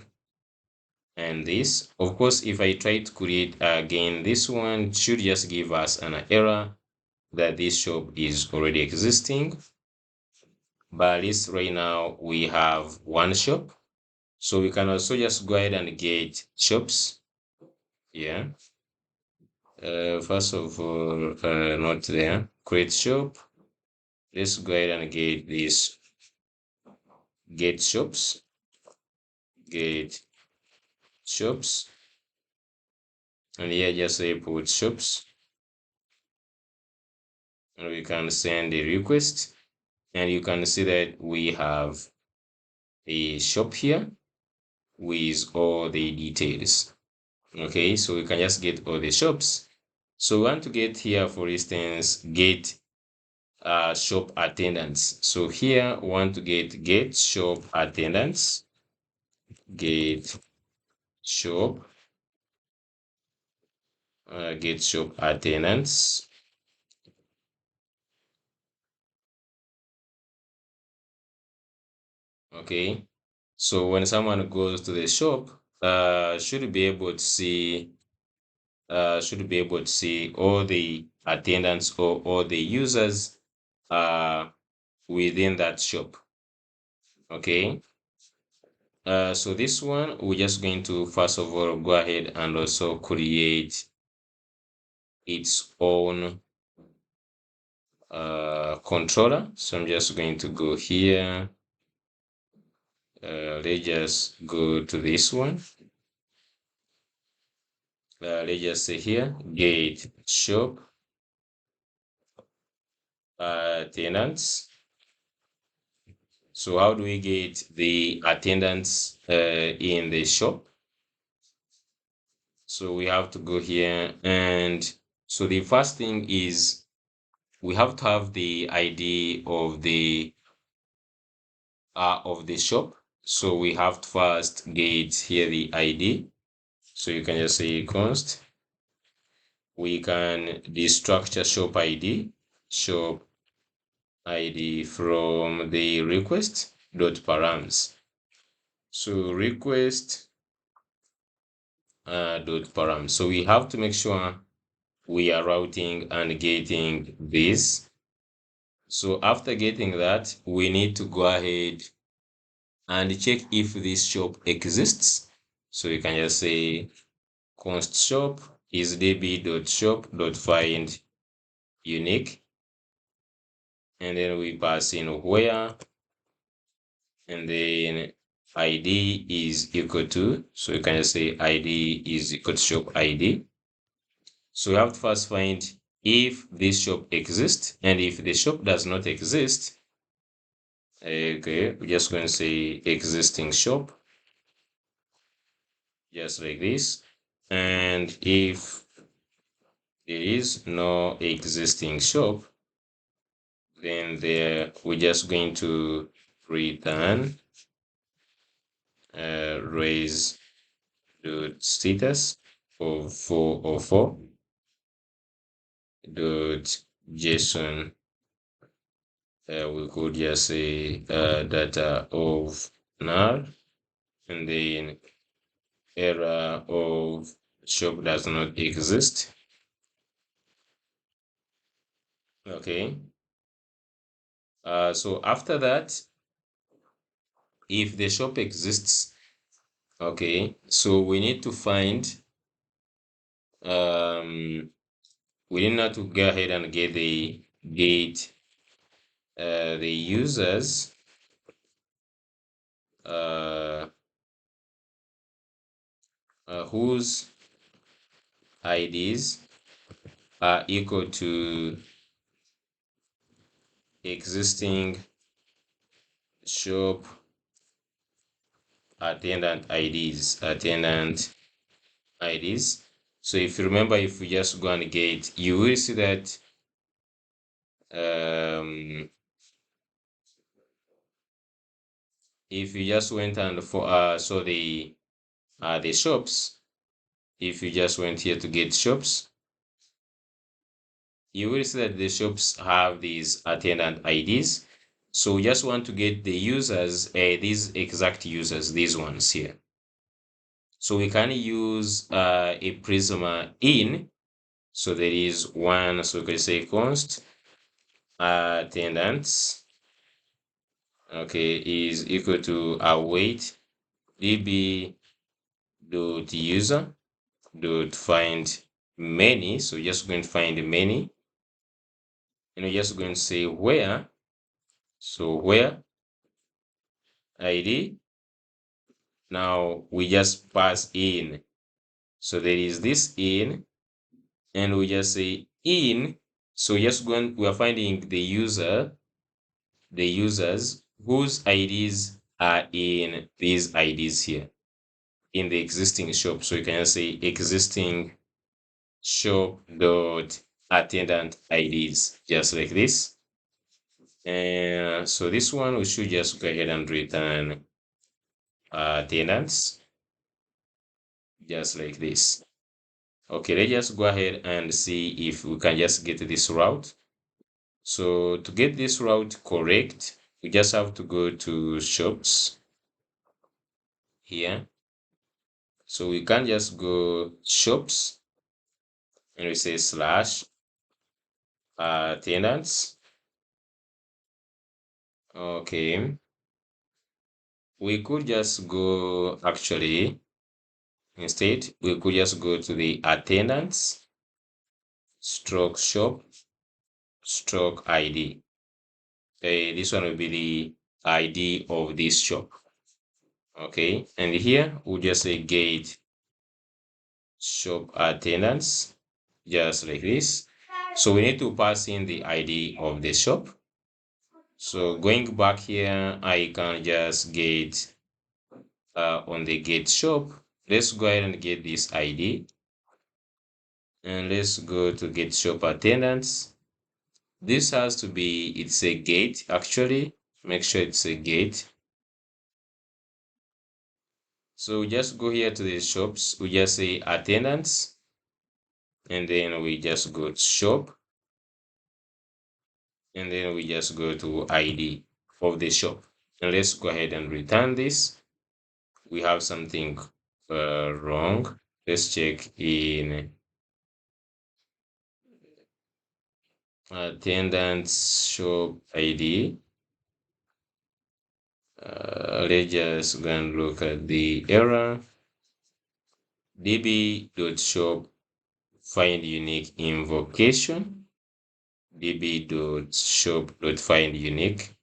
and this. Of course, if I try to create again, this one should just give us an error that this shop is already existing. But at least right now we have one shop. So we can also just go ahead and get shops. Yeah. First of all, not there. Create shop. Let's go ahead and get this get shops. Get shops. And here just say put shops. And we can send a request. And you can see that we have a shop here with all the details. Okay, so we can just get all the shops. So we want to get here, for instance, get shop attendants. So here we want to get shop attendants, get shop, get shop attendants. Okay, so when someone goes to the shop, should be able to see all the attendants or all the users within that shop. Okay, so this one we're just going to first of all go ahead and also create its own controller. So I'm just going to go here. Let's just go to this one. Let's just say here get shop attendants. So how do we get the attendants in the shop? So we have to go here, and so the first thing is we have to have the ID of the shop. So we have to first get here the ID. So you can just say const. We can destructure shop ID from the request dot params. So request dot param. So we have to make sure we are routing and getting this. So after getting that, we need to go ahead and check if this shop exists. So you can just say const shop is db.shop.find unique, and then we pass in where, and then id is equal to, so you can just say id is equal to shop id. So we have to first find if this shop exists, and if the shop does not exist, okay, we're just going to say existing shop, just like this. And if there is no existing shop, then there we're just going to return raise dot status of 404 dot json. We could just say data of null, and then error of shop does not exist. Okay. So after that, if the shop exists, Okay, so we need to find we need to go ahead and get the users uh, whose IDs are equal to existing shop attendant IDs. So if you remember, if we just go and get, you will see that if you just went and for so the shops, if you just went here to get shops, you will see that the shops have these attendant IDs. So we just want to get the users, these exact users, these ones here. So we can use a Prisma in. So there is one, so we can say const attendants, okay, is equal to await db dot user dot find many. So just going to find many, and we're just going to say where. So where ID. Now we just pass in. So there is this in, and we just say in. So just going, we are finding the users whose IDs are in these IDs here in the existing shop. So you can say existing shop dot attendant IDs, just like this. And so this one, we should just go ahead and return attendants, just like this. Okay, let's just go ahead and see if we can just get this route. So to get this route correct, we just have to go to shops here. So we can just go shops and we say slash attendants. Okay, we could just go actually, instead, we could just go to the attendants stroke shop stroke ID. This one will be the ID of this shop. Okay, and here we'll just say get shop attendants, just like this. So we need to pass in the ID of the shop. So going back here, I can just get on the get shop. Let's go ahead and get this ID. And let's go to get shop attendants. This has to be, it's a gate actually. Make sure it's a gate. So we just go here to the shops. We just say attendants. And then we just go to shop. And then we just go to ID of the shop. And let's go ahead and return this. We have something wrong. Let's check in attendance shop ID. Let's just go and look at the error. db.shop find unique invocation. db.shop.find unique.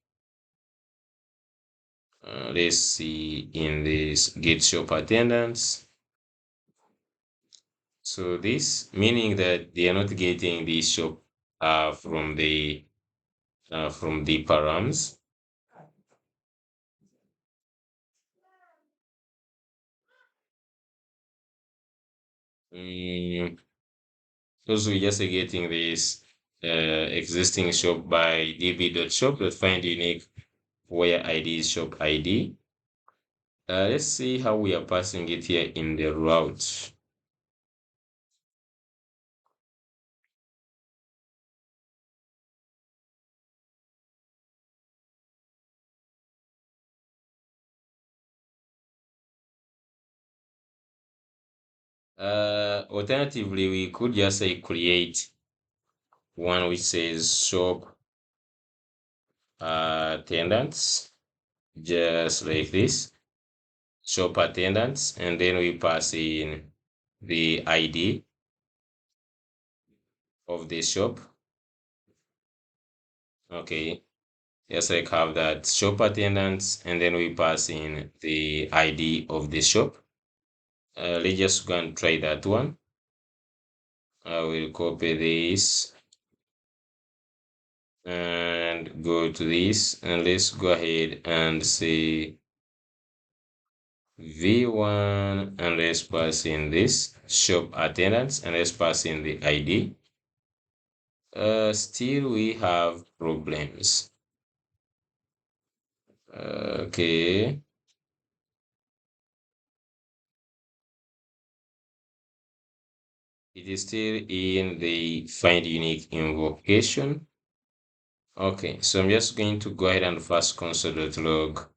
Let's see in this get shop attendance. So this meaning that they are not getting the shop from the params. Because we just getting this existing shop by db.shop.find unique where ID is shop ID. Let's see how we are passing it here in the route. Alternatively, we could just say create one which says shop attendants, just like this. shop attendants, and then we pass in the ID of the shop. Okay, just like have that shop attendants, and then we pass in the ID of the shop. Let's just go and try that one. I will copy this and go to this, and let's go ahead and say v1, and let's pass in this shop attendants, and let's pass in the ID. Still we have problems. Okay, it is still in the find unique invocation. Okay, so I'm just going to go ahead and first console.log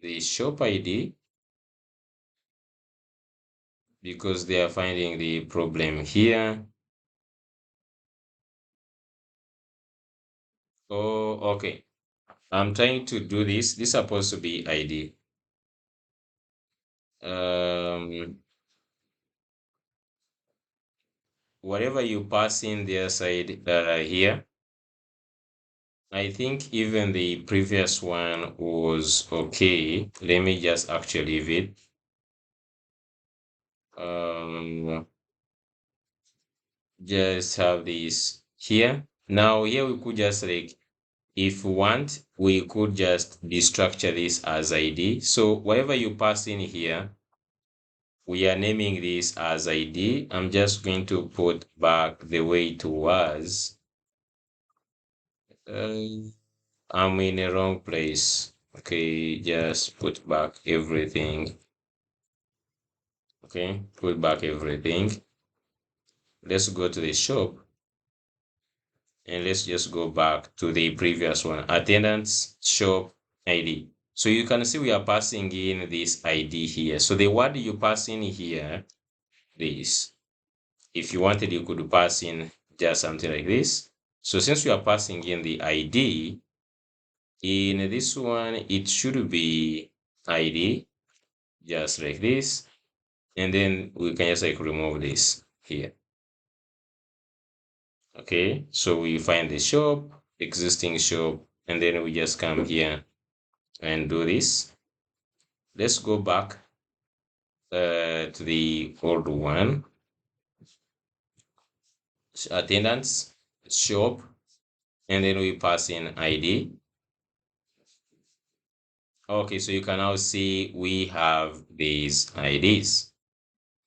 the shop ID, because they are finding the problem here. Oh, okay. I'm trying to do this. This is supposed to be ID. Whatever you pass in their side here, I think even the previous one was okay. Let me just actually leave it. Just have this here. Now here we could just like, if we want, we could just destructure this as ID. So whatever you pass in here, we are naming this as ID. I'm just going to put back the way it was. I'm in the wrong place. Okay, just put back everything. Okay, put back everything. Let's go to the shop, and let's just go back to the previous one, attendants shop ID. So you can see we are passing in this ID here. So the word you pass in here, this, if you wanted, you could pass in just something like this. So since we are passing in the ID, in this one, it should be ID, just like this. And then we can just like remove this here. Okay, so we find the shop, existing shop, and then we just come here and do this. Let's go back to the old one, attendants, shop, and then we pass in ID. Okay, so you can now see we have these IDs.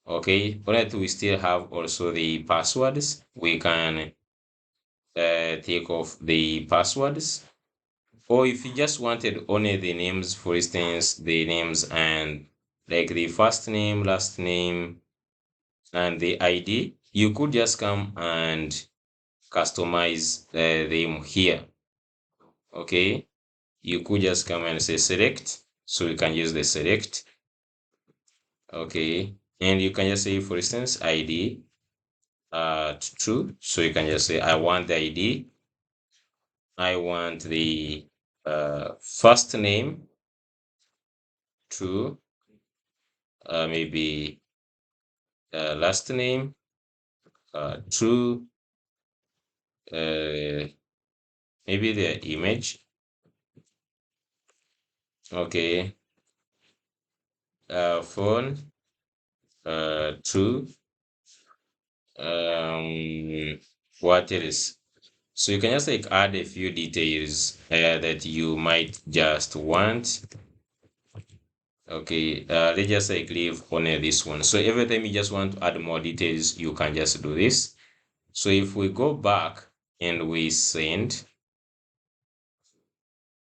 Okay, but we still have also the passwords. We can take off the passwords. Or if you just wanted only the names, for instance, the names and like the first name, last name, and the ID, you could just come and customize them here. Okay, you could just come and say select. So you can use the select. Okay, and you can just say, for instance, ID true. So you can just say, I want the ID. I want the first name true. Maybe last name true. Maybe the image. Okay. Phone true. What else? So you can just like add a few details that you might just want. Okay, let's just like leave only this one. So every time you just want to add more details, you can just do this. So if we go back and we send,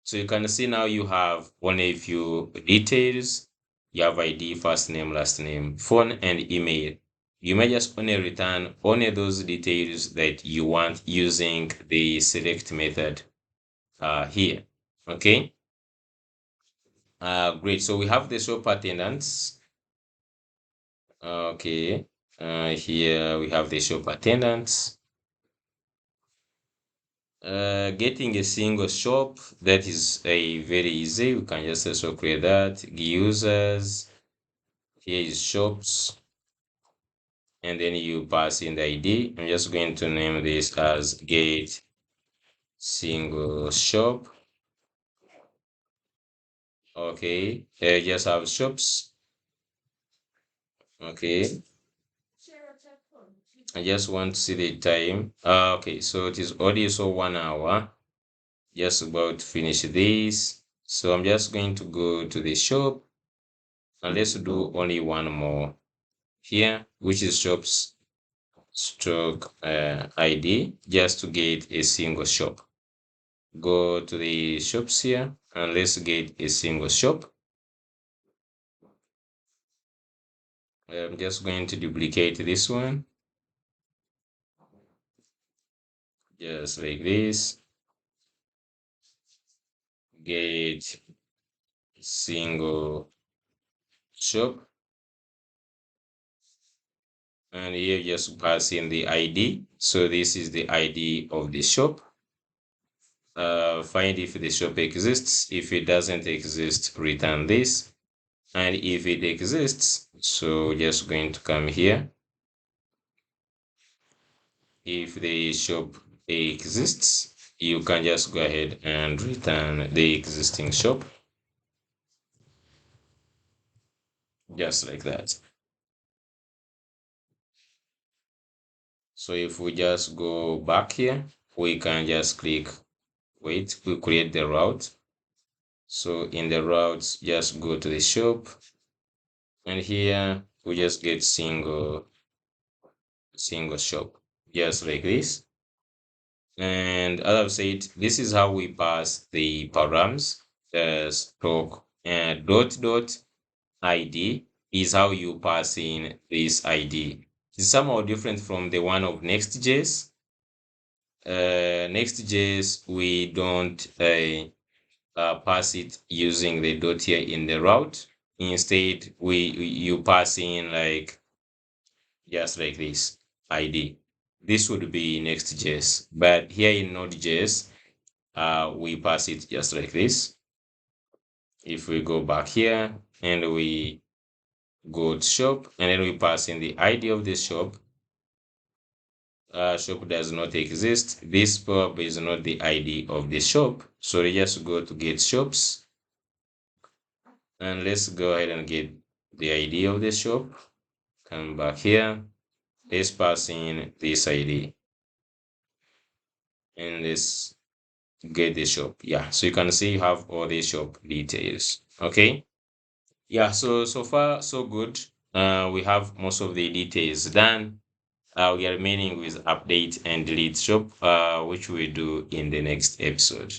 so you can see now you have only a few details. You have ID, first name, last name, phone, and email. You may just only return only those details that you want using the select method here. Okay. Great. So we have the shop attendants. Okay. Here we have the shop attendants. Getting a single shop, that is a very easy. We can just also create that. Users, here is shops, and then you pass in the ID. I'm just going to name this as get single shop. Okay, just have shops. Okay, I just want to see the time. Okay, so it is already so 1 hour. Just about to finish this. So I'm just going to go to the shop and let's do only one more here, which is shops stroke ID, just to get a single shop. Go to the shops here and let's get a single shop. I'm just going to duplicate this one, just like this. Get single shop, and here just pass in the ID. So this is the ID of the shop. Find if the shop exists. If it doesn't exist, return this. And if it exists, so just going to come here. If the shop exists, you can just go ahead and return the existing shop, just like that. So if we just go back here, we can just click, wait, we create the route. So in the routes, just go to the shop, and here we just get single shop, just like this. And as I've said, this is how we pass the params. The stroke and dot ID is how you pass in this ID. It's somehow different from the one of Next.js. Next.js, we don't pass it using the dot here in the route. Instead, you pass in like just like this ID. This would be Next.js, but here in Node.js, we pass it just like this. If we go back here and we go to shop, and then we pass in the ID of the shop. Shop does not exist. This probably is not the ID of the shop. So we just go to get shops, and let's go ahead and get the ID of the shop. Come back here. Let's pass in this ID, and let's get the shop. Yeah, so you can see you have all the shop details. Okay. Yeah, so far so good. We have most of the details done. We are remaining with update and delete shop, which we do in the next episode.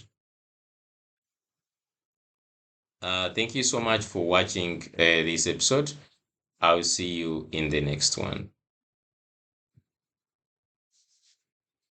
Thank you so much for watching this episode. I'll see you in the next one.